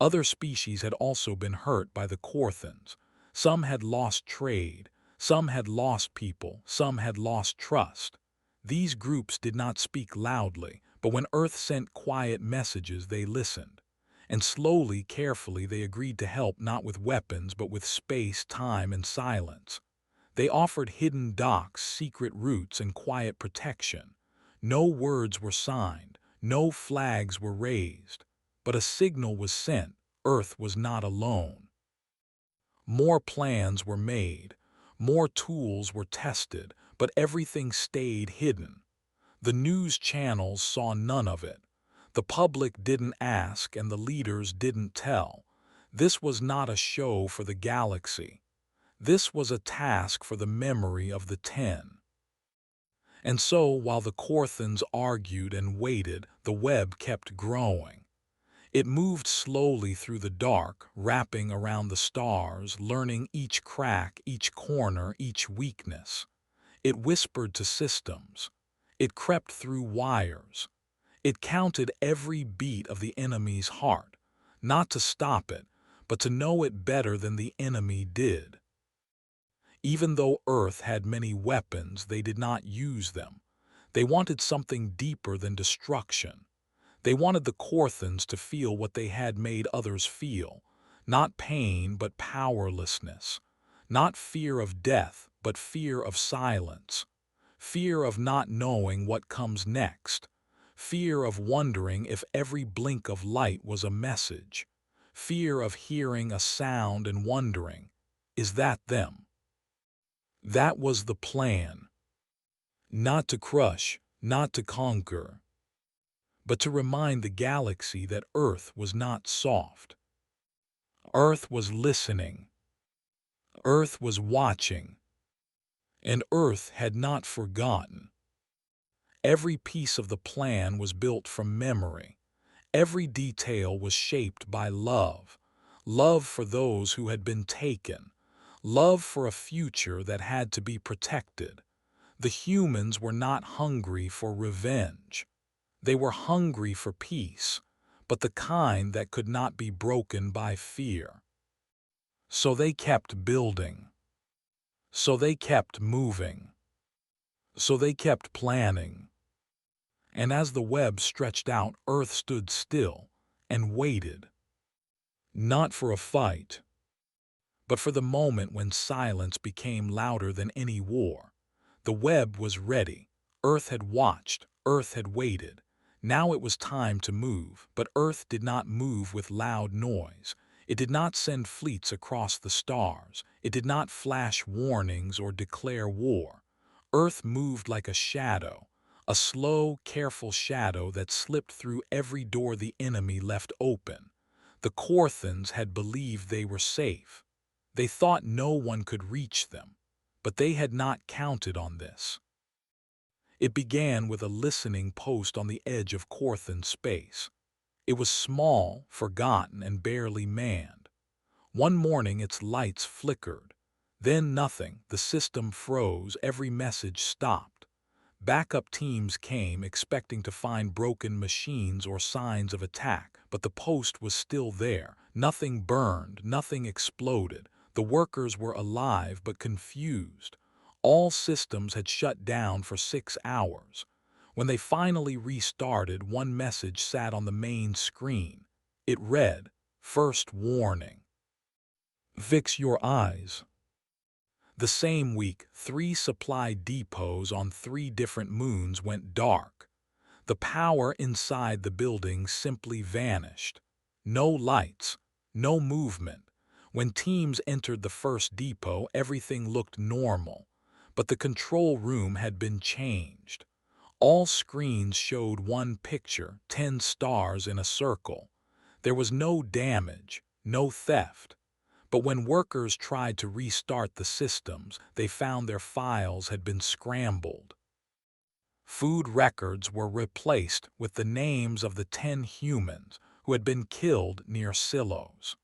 Other species had also been hurt by the Corthans. Some had lost trade, some had lost people, some had lost trust. These groups did not speak loudly, but when Earth sent quiet messages, they listened. And slowly, carefully, they agreed to help not with weapons but with space, time, and silence. They offered hidden docks, secret routes, and quiet protection. No words were signed, no flags were raised, but a signal was sent: Earth was not alone. More plans were made, more tools were tested, but everything stayed hidden. The news channels saw none of it. The public didn't ask, and the leaders didn't tell. This was not a show for the galaxy. This was a task for the memory of the 10. And so, while the Korthans argued and waited, the web kept growing. It moved slowly through the dark, wrapping around the stars, learning each crack, each corner, each weakness. It whispered to systems. It crept through wires. It counted every beat of the enemy's heart, not to stop it, but to know it better than the enemy did. Even though Earth had many weapons, they did not use them. They wanted something deeper than destruction. They wanted the Korthans to feel what they had made others feel, not pain but powerlessness, not fear of death but fear of silence, fear of not knowing what comes next, fear of wondering if every blink of light was a message, fear of hearing a sound and wondering, is that them? That was the plan. Not to crush, not to conquer, but to remind the galaxy that Earth was not soft. Earth was listening. Earth was watching. And Earth had not forgotten. Every piece of the plan was built from memory. Every detail was shaped by love. Love for those who had been taken. Love for a future that had to be protected. The humans were not hungry for revenge. They were hungry for peace, but the kind that could not be broken by fear. So they kept building. So they kept moving. So they kept planning. And as the web stretched out, Earth stood still and waited. Not for a fight, but for the moment when silence became louder than any war. The web was ready. Earth had watched. Earth had waited. Now it was time to move, but Earth did not move with loud noise. It did not send fleets across the stars. It did not flash warnings or declare war. Earth moved like a shadow, a slow, careful shadow that slipped through every door the enemy left open. The Korthans had believed they were safe. They thought no one could reach them, but they had not counted on this. It began with a listening post on the edge of Korthan space. It was small, forgotten, and barely manned. One morning its lights flickered. Then nothing. The system froze. Every message stopped. Backup teams came, expecting to find broken machines or signs of attack, but the post was still there. Nothing burned, nothing exploded. The workers were alive but confused. All systems had shut down for 6 hours. When they finally restarted, one message sat on the main screen. It read, "First warning. Fix your eyes." The same week, 3 supply depots on 3 different moons went dark. The power inside the building simply vanished. No lights, no movement. When teams entered the first depot, everything looked normal. But the control room had been changed. All screens showed one picture, 10 stars in a circle. There was no damage, no theft. But when workers tried to restart the systems, they found their files had been scrambled. Food records were replaced with the names of the 10 humans who had been killed near silos.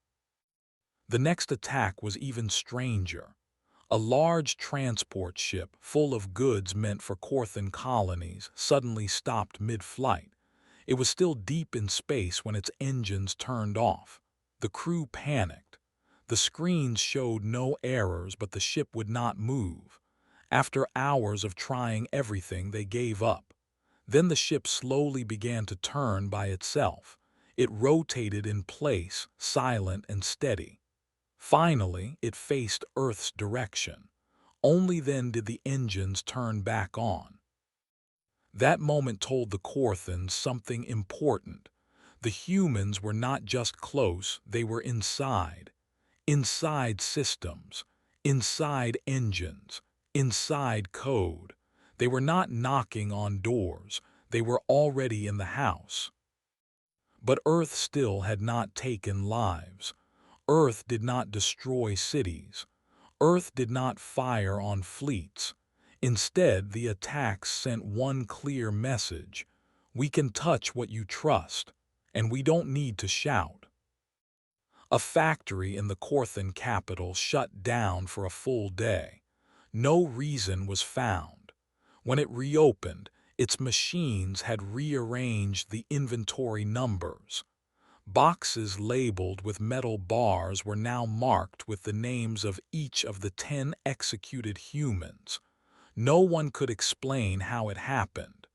The next attack was even stranger. A large transport ship full of goods meant for Korthan colonies suddenly stopped mid-flight. It was still deep in space when its engines turned off. The crew panicked. The screens showed no errors, but the ship would not move. After hours of trying everything, they gave up. Then the ship slowly began to turn by itself. It rotated in place, silent and steady. Finally, it faced Earth's direction. Only then did the engines turn back on. That moment told the Korthans something important. The humans were not just close, they were inside. Inside systems, inside engines, inside code. They were not knocking on doors, they were already in the house. But Earth still had not taken lives. Earth did not destroy cities. Earth did not fire on fleets. Instead, the attacks sent one clear message: we can touch what you trust, and we don't need to shout. A factory in the Korthan capital shut down for a full day. No reason was found. When it reopened, its machines had rearranged the inventory numbers. Boxes labeled with metal bars were now marked with the names of each of the 10 executed humans. No one could explain how it happened.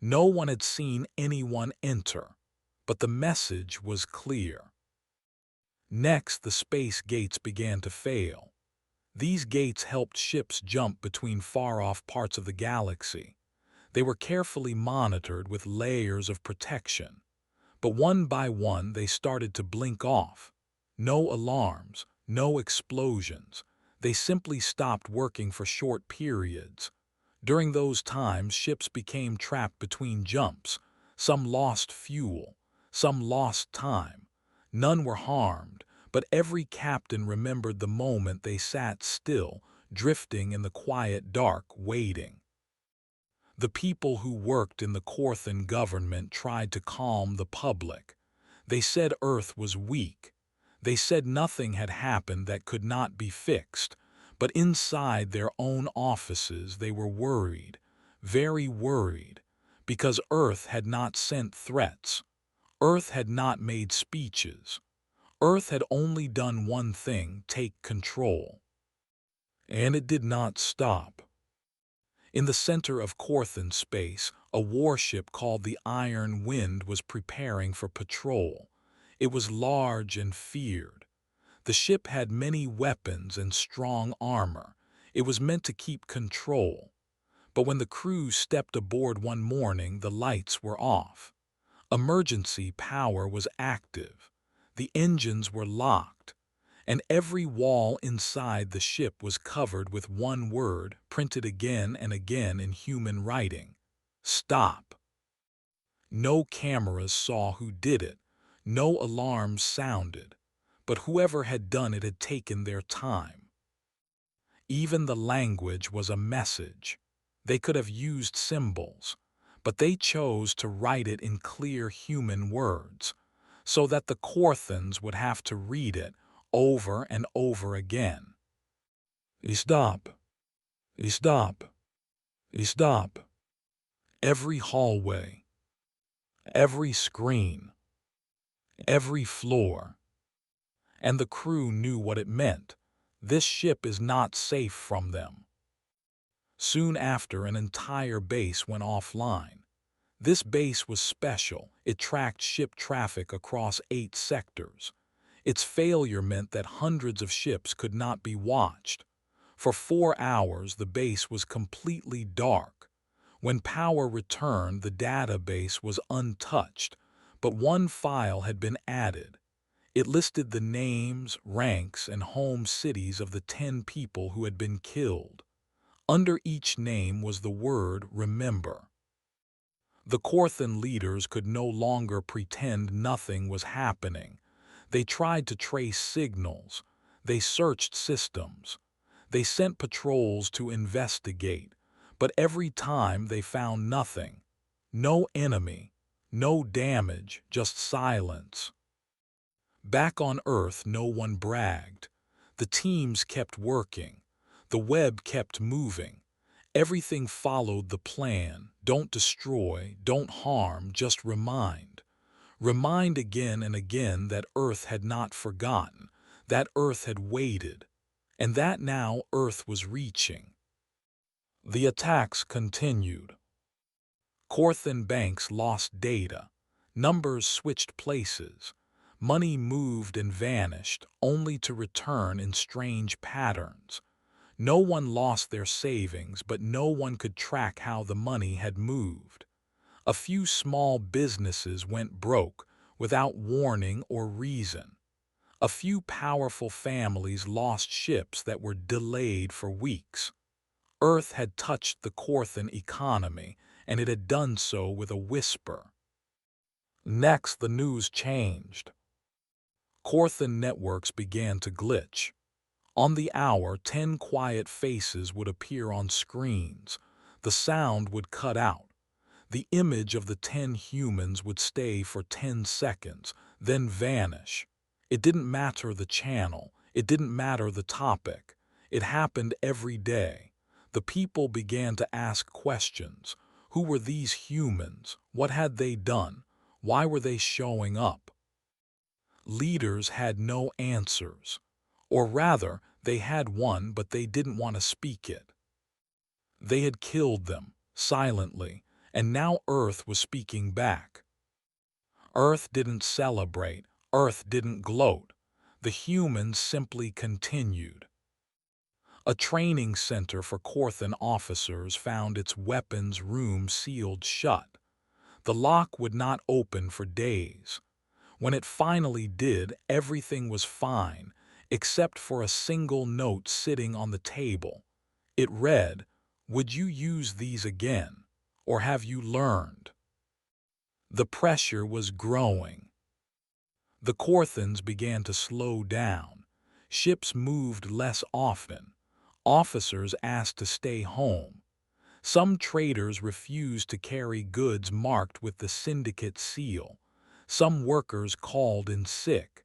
No one had seen anyone enter. But the message was clear. Next, the space gates began to fail. These gates helped ships jump between far-off parts of the galaxy. They were carefully monitored with layers of protection. But one by one they started to blink off. No alarms, no explosions. They simply stopped working for short periods. During those times, ships became trapped between jumps. Some lost fuel, some lost time. None were harmed, but every captain remembered the moment they sat still, drifting in the quiet dark, waiting. The people who worked in the Korthan government tried to calm the public. They said Earth was weak. They said nothing had happened that could not be fixed. But inside their own offices they were worried, very worried, because Earth had not sent threats. Earth had not made speeches. Earth had only done one thing: take control. And it did not stop. In the center of Korthan space, a warship called the Iron Wind was preparing for patrol. It was large and feared. The ship had many weapons and strong armor. It was meant to keep control. But when the crew stepped aboard one morning, the lights were off. Emergency power was active. The engines were locked. And every wall inside the ship was covered with one word, printed again and again in human writing: stop. No cameras saw who did it. No alarms sounded. But whoever had done it had taken their time. Even the language was a message. They could have used symbols, but they chose to write it in clear human words, so that the Korthans would have to read it over and over again. Stop. Stop. Stop. Every hallway, every screen, every floor. And the crew knew what it meant. This ship is not safe from them. Soon after, an entire base went offline. This base was special. It tracked ship traffic across 8 sectors. Its failure meant that hundreds of ships could not be watched. For 4 hours, the base was completely dark. When power returned, the database was untouched, but one file had been added. It listed the names, ranks, and home cities of the 10 people who had been killed. Under each name was the word "remember." The Korthan leaders could no longer pretend nothing was happening. They tried to trace signals. They searched systems. They sent patrols to investigate, but every time they found nothing. No enemy, no damage, just silence. Back on Earth, no one bragged. The teams kept working. The web kept moving. Everything followed the plan. Don't destroy, don't harm, just remind. Remind again and again that Earth had not forgotten, that Earth had waited, and that now Earth was reaching. The attacks continued. Korthan banks lost data. Numbers switched places. Money moved and vanished, only to return in strange patterns. No one lost their savings, but no one could track how the money had moved. A few small businesses went broke without warning or reason. A few powerful families lost ships that were delayed for weeks. Earth had touched the Corthan economy, and it had done so with a whisper. Next, the news changed. Corthan networks began to glitch. On the hour, 10 quiet faces would appear on screens. The sound would cut out. The image of the 10 humans would stay for 10 seconds, then vanish. It didn't matter the channel. It didn't matter the topic. It happened every day. The people began to ask questions. Who were these humans? What had they done? Why were they showing up? Leaders had no answers. Or rather, they had one, but they didn't want to speak it. They had killed them, silently, and now Earth was speaking back. Earth didn't celebrate. Earth didn't gloat. The humans simply continued. A training center for Corthan officers found its weapons room sealed shut. The lock would not open for days. When it finally did, everything was fine, except for a single note sitting on the table. It read, "Would you use these again? Or have you learned?" The pressure was growing. The Corthans began to slow down. Ships moved less often. Officers asked to stay home. Some traders refused to carry goods marked with the syndicate seal. Some workers called in sick.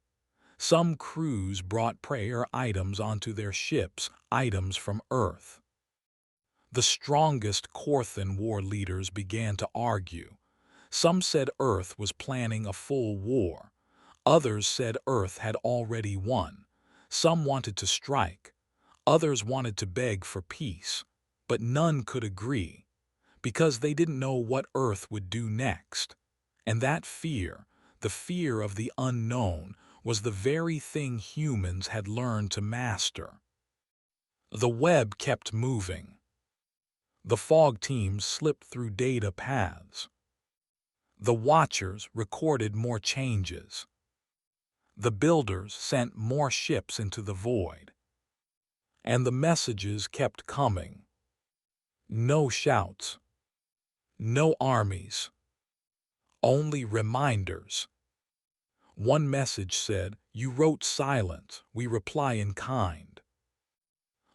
Some crews brought prayer items onto their ships, items from Earth. The strongest Corthan war leaders began to argue. Some said Earth was planning a full war. Others said Earth had already won. Some wanted to strike. Others wanted to beg for peace. But none could agree, because they didn't know what Earth would do next. And that fear, the fear of the unknown, was the very thing humans had learned to master. The web kept moving. The fog teams slipped through data paths. The watchers recorded more changes. The builders sent more ships into the void. And the messages kept coming. No shouts. No armies. Only reminders. One message said, "You wrote silent, we reply in kind."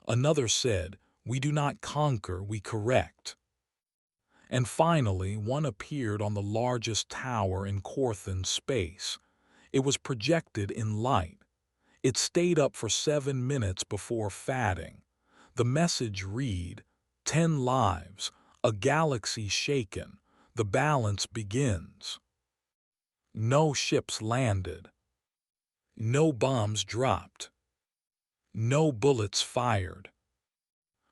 Another said, "We do not conquer, we correct." And finally, one appeared on the largest tower in Corthan space. It was projected in light. It stayed up for 7 minutes before fading. The message read, "10 lives, a galaxy shaken, the balance begins." No ships landed. No bombs dropped. No bullets fired.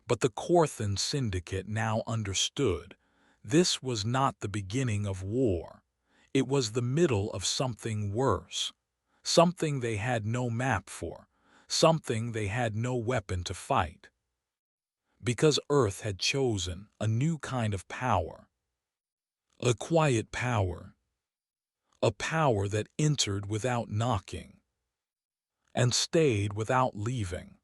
But the Corthan Syndicate now understood. This was not the beginning of war. It was the middle of something worse. Something they had no map for. Something they had no weapon to fight. Because Earth had chosen a new kind of power. A quiet power. A power that entered without knocking and stayed without leaving.